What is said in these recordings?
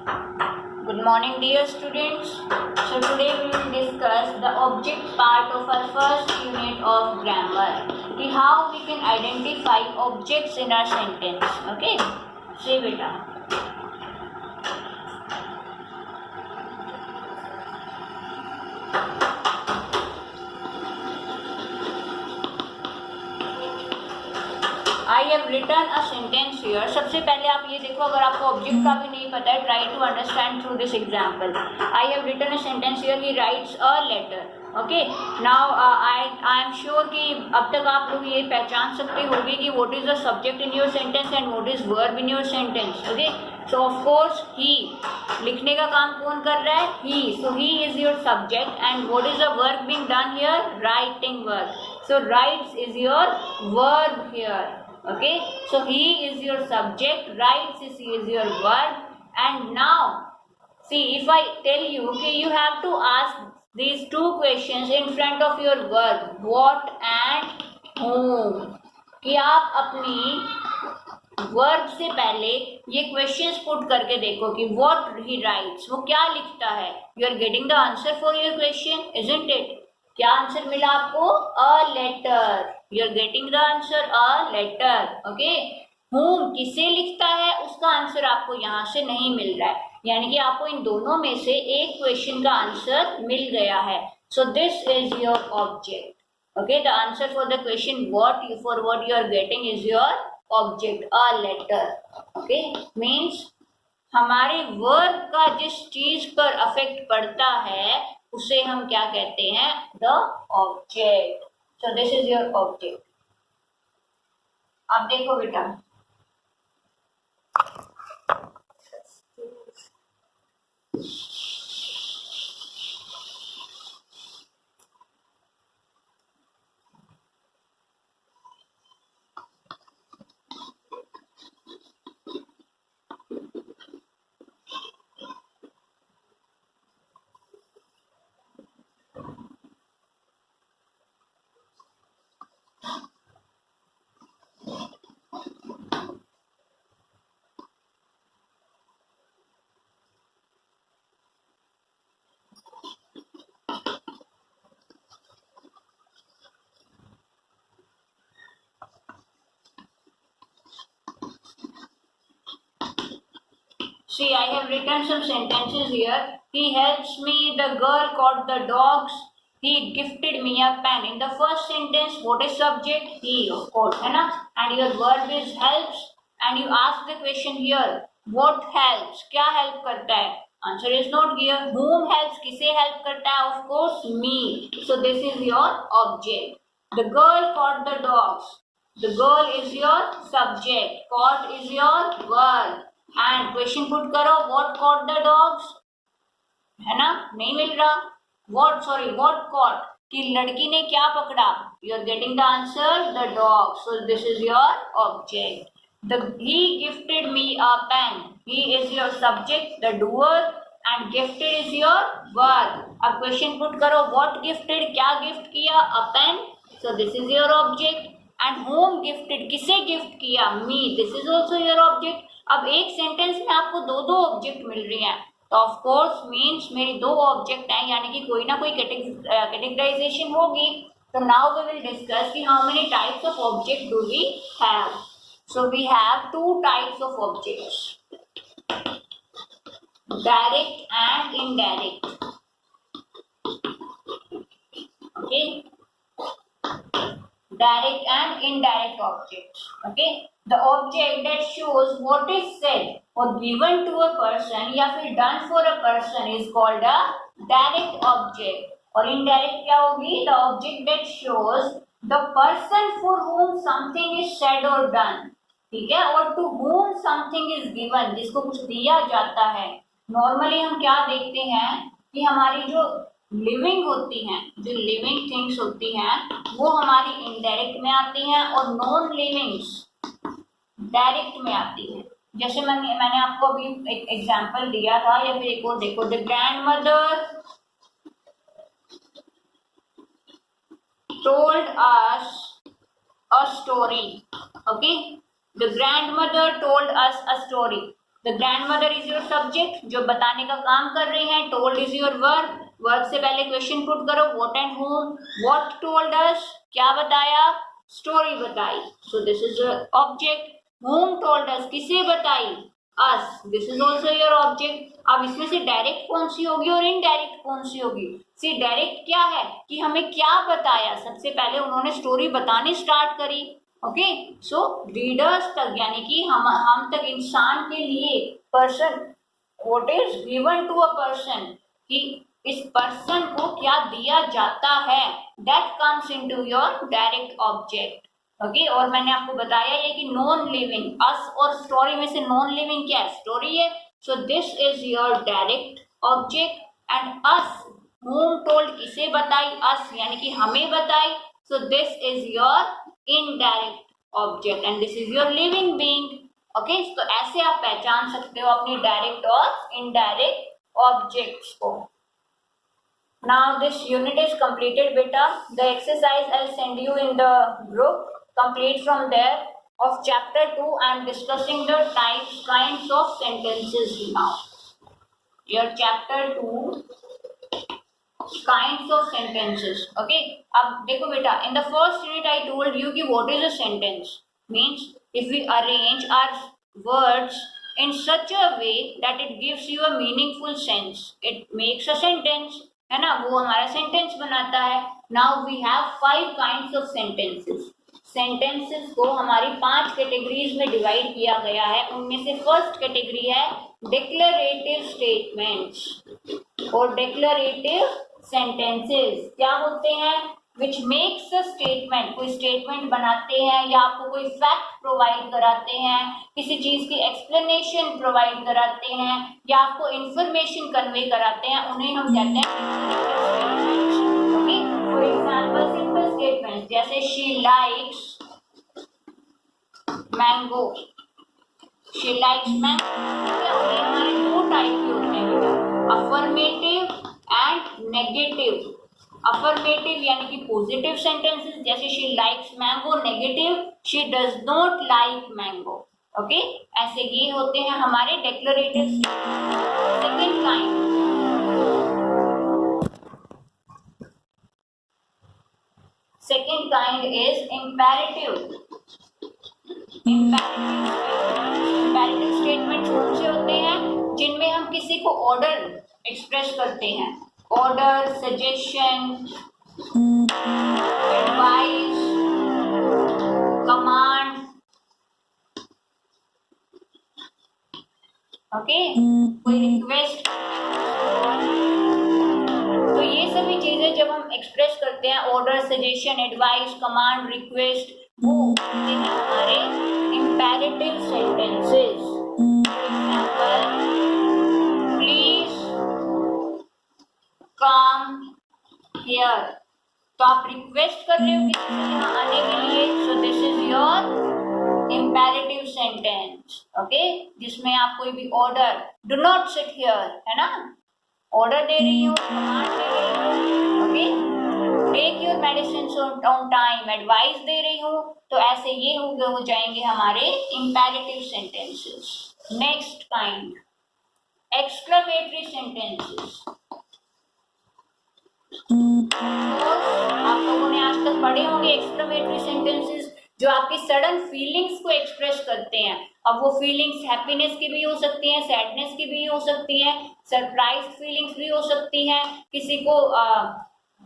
Good morning, dear students. So today we will discuss the object part of our first unit of grammar. How we can identify objects in our sentence. Okay, say beta. I have written a sentence here. सबसे पहले आप ये देखो, अगर आपको object का भी नहीं पता है, try to understand through this example. I have written a sentence here. He writes a letter. Okay. Now I am sure कि अब तक आप लोग ये पहचान सकते होंगे कि what is the subject in your sentence and what is verb in your sentence. Okay. So of course he, लिखने का काम कौन कर रहा है? He. So he is your subject and what is the work being done here? Writing work. So writes is your verb here. Okay, so he is your subject, writes is your verb, and now see, if I tell you, okay, you have to ask these two questions in front of your verb, what and whom. कि आप अपनी verb से पहले ये questions put करके देखो कि what he writes, वो क्या लिखता है. You are getting the answer for your question, isn't it? क्या आंसर मिला आपको? A letter. You are getting the answer, a letter. Okay. Whom किसे लिखता है उसका आंसर आपको यहाँ से नहीं मिल रहा है, यानी कि आपको इन दोनों में से एक क्वेश्चन का आंसर मिल गया है. So this is your object. Okay, the answer for the question what you are getting is your object, a letter. Okay, means हमारे वर्ब का जिस चीज पर अफेक्ट पड़ता है उसे हम क्या कहते हैं? The object. So this is your object. आप देखो बेटा, see, I have written some sentences here. He helps me, the girl caught the dogs, he gifted me a pen. In the first sentence, what is subject? He, of course, है ना? And your verb is helps. And you ask the question here, what helps? क्या help करता है? Answer is not here. Whom helps? किसे help करता है? Of course, me. So this is your object. The girl caught the dogs. The girl is your subject. Caught is your verb. And question put करो, what caught the dogs? है ना? नहीं मिल रहा. What caught? कि लड़की ने क्या पकड़ा? You are getting the answer, the dog. So this is your object. He gifted me a pen. He is your subject, the doer, and gifted is your verb. अब question put करो, what gifted? क्या gift किया? A pen. So this is your object. And whom gifted? किसे gift किया? Me. This is also your object. अब एक sentence में आपको दो ऑब्जेक्ट मिल रही हैं, तो ऑफ कोर्स मीन्स मेरी दो ऑब्जेक्ट हैं, यानी कि कोई ना कोई कैटेगराइजेशन होगी. तो नाउ वी विल डिस्कस कि how many types of object do we have. So we have two types of objects, direct and indirect. Okay, direct and indirect objects. Okay, the object that shows what is said or given to a person या फिर done for a person is called a direct object. और indirect क्या होगी? The object that shows the person for whom something is said or done. ठीक है, और to whom something is given, जिसको कुछ दिया जाता है. नॉर्मली हम क्या देखते हैं कि हमारी जो लिविंग होती हैं, जो लिविंग थिंग्स होती हैं, वो हमारी इनडायरेक्ट में आती हैं और नॉन लिविंग्स डायरेक्ट में आती है. जैसे मैंने आपको अभी एक एग्जांपल दिया था, या फिर एक और देखो, the grandmother told us a story. Okay, the grandmother told us a story. The grandmother is your subject, जो बताने का काम कर रही हैं. Told is your verb, verb से पहले क्वेश्चन पुट करो. What and whom, what told us, क्या बताया, स्टोरी बताई. So this is object. Whom told us, किसे बताई, us, this is also your object. अब इसमें से डायरेक्ट कौन सी होगी और इनडायरेक्ट कौन सी होगी. सी डायरेक्ट क्या है कि हमें क्या बताया, सबसे पहले उन्होंने स्टोरी बतानी स्टार्ट करी. ओके, सो रीडर्स तक यानी कि हम तक, इंसान के लिए, person, what is given to a person, कि इस पर्सन को क्या दिया जाता है, that comes into your direct object. Okay, और मैंने आपको बताया ये कि नॉन लिविंग, अस और स्टोरी में से नॉन लिविंग क्या है, स्टोरी है. सो this is your direct object. And us, home told, किसे बताई, अस यानी कि हमें बताई. So this is your indirect object and this is your living being. Okay, तो ऐसे आप पहचान सकते हो अपनी डायरेक्ट और इनडायरेक्ट ऑब्जेक्ट्स को. Now this unit is completed, beta. The exercise I'll send you in the group. Complete from there. Of chapter 2, I am discussing the kinds of sentences now. Your chapter 2, kinds of sentences. Okay. अब देखो बेटा, in the first unit I told you कि what is a sentence. Means if we arrange our words in such a way that it gives you a meaningful sense, it makes a sentence. है ना, वो हमारा sentence बनाता है. Now we have 5 kinds of sentences. Sentences को हमारी 5 categories में divide किया गया है. उनमें से फर्स्ट कैटेगरी है डिक्लेरेटिव स्टेटमेंट्स और डिक्लेरेटिव सेंटेंसेस. क्या होते हैं, विच मेक्स अ स्टेटमेंट, कोई स्टेटमेंट बनाते हैं या आपको कोई फैक्ट प्रोवाइड कराते हैं, किसी चीज की एक्सप्लेनेशन प्रोवाइड कराते हैं या आपको इंफॉर्मेशन कन्वे कराते हैं, उन्हें हम कहते हैं. Okay, for example simple statement जैसे she likes mango, she likes mango. हमारे 2 टाइप के होते हैं, अफर्मेटिव एंड नेगेटिव. अफर्मेटिव यानी कि पॉजिटिव सेंटेंसेस जैसे she likes mango, negative she does not like mango. Okay, ऐसे ये होते हैं हमारे declarative. Second kind is imperative. Imperative statement कौन से होते हैं, जिनमें हम किसी को ऑर्डर एक्सप्रेस करते हैं. Order, suggestion, advice, command. Okay, कोई रिक्वेस्ट. तो ये सभी चीजें जब हम एक्सप्रेस करते हैं, order, suggestion, advice, command, request, वो होते हैं हमारे imperative sentences. For example, please come here. तो आप रिक्वेस्ट कर रहे हो किसी से यहाँ आने के लिए. सो this is your imperative sentence. Okay, जिसमें आप कोई भी order, do not sit here, है ना, ऑर्डर दे रही हूँ, कमांड दे रही हूँ. Okay, take your medicine on time, advice दे रही हूँ. तो ऐसे ये हो जाएंगे हमारे imperative sentences. Next kind, exclamatory sentences. आप लोगों ने आज तक पढ़े होंगे एक्सक्लेमेटरी सेंटेंसेस, जो आपकी सडन फीलिंग्स को एक्सप्रेस करते हैं. अब वो फीलिंग्स हैप्पीनेस की भी हो सकती हैं, सैडनेस की भी हो सकती हैं, सरप्राइज फीलिंग्स भी हो सकती हैं, किसी को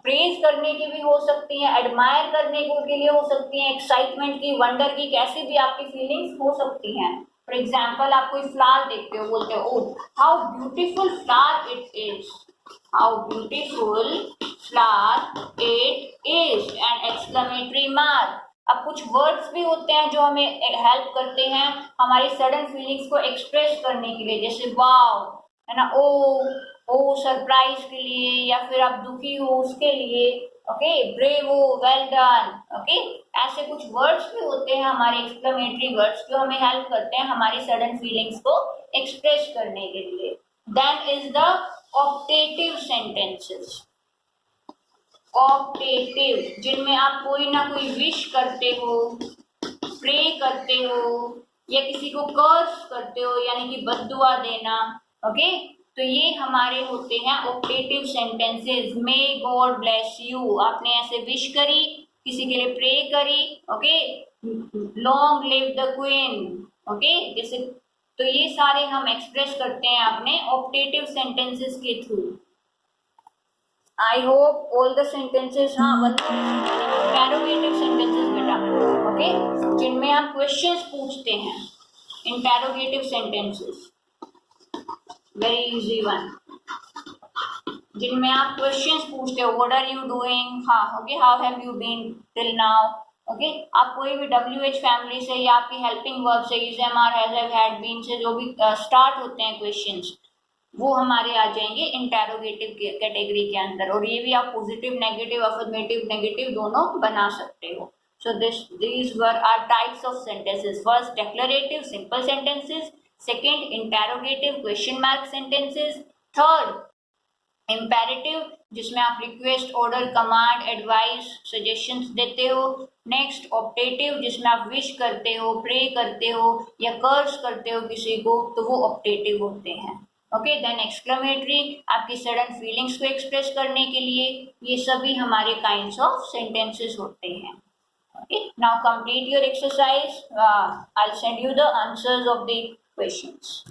प्रेज करने की भी हो सकती हैं, एडमायर करने के लिए हो सकती हैं, एक्साइटमेंट की, वंडर की, कैसी भी आपकी फीलिंग्स हो सकती हैं. फॉर एग्जाम्पल, आप कोई फ्लावर देखते हो, बोलते हो oh how beautiful flower it is, how beautiful flower it is, and exclamatory mark. अब कुछ वर्ड्स भी होते हैं जो हमें हेल्प करते हैं हमारी सडन फीलिंग्स को एक्सप्रेस करने के लिए, जैसे वाव, है ना, ओ सरप्राइज के लिए, या फिर आप दुखी हो उसके लिए. Okay, bravo, well done. Okay, ऐसे कुछ वर्ड्स भी होते हैं हमारे एक्सक्लेमेटरी वर्ड्स जो हमें हेल्प करते हैं हमारी सडन फीलिंग्स को एक्सप्रेस करने के लिए. Then is the optative sentences. Optative, जिनमें आप कोई ना कोई विश करते हो, प्रे करते हो, या किसी को कर्स करते हो यानी कि बद्दुआ देना, ओके, तो ये हमारे होते हैं optative sentences. May God bless you, आपने ऐसे विश करी, किसी के लिए प्रे करी, okay, long live the queen, okay, जैसे, तो ये सारे हम एक्सप्रेस करते हैं अपने ऑप्टेटिव सेंटेंसेस के through. I hope all the sentences, हाँ, इंटेरोगेटिव सेंटेंसेस बेटा, ओके, जिनमें हम क्वेश्चंस पूछते हैं, interrogative sentences, very easy one, जिनमें आप क्वेश्चंस पूछते हो, व्हाट आर यू डूइंग, हाँ, okay, how have you been till now, okay, आप कोई भी WH फैमिली से या आपकी हेल्पिंग वर्ब से, is, am, are, has, have, had, been से जो भी स्टार्ट होते हैं क्वेश्चंस, वो हमारे आ जाएंगे इंटेरोगेटिव कैटेगरी के अंदर। और ये भी आप पॉजिटिव, नेगेटिव, अफर्मेटिव, नेगेटिव दोनों बना सकते हो। सो these were our types of sentences. First, declarative simple sentences. Second, interrogative question mark sentences. Third, imperative, जिसमें आप request, order, command, advice, suggestions देते हो। नेक्स्ट, ऑप्टेटिव, जिसमें आप विश करते हो, प्रे करते हो या कर्स करते हो किसी को, तो वो ऑप्टेटिव होते हैं। ओके, देन एक्सक्लेमेटरी, आपकी सडन फीलिंग्स को एक्सप्रेस करने के लिए, ये सभी हमारे काइंड्स ऑफ सेंटेंसेस होते हैं। Okay, now complete your exercise, I will send you the answers of the questions.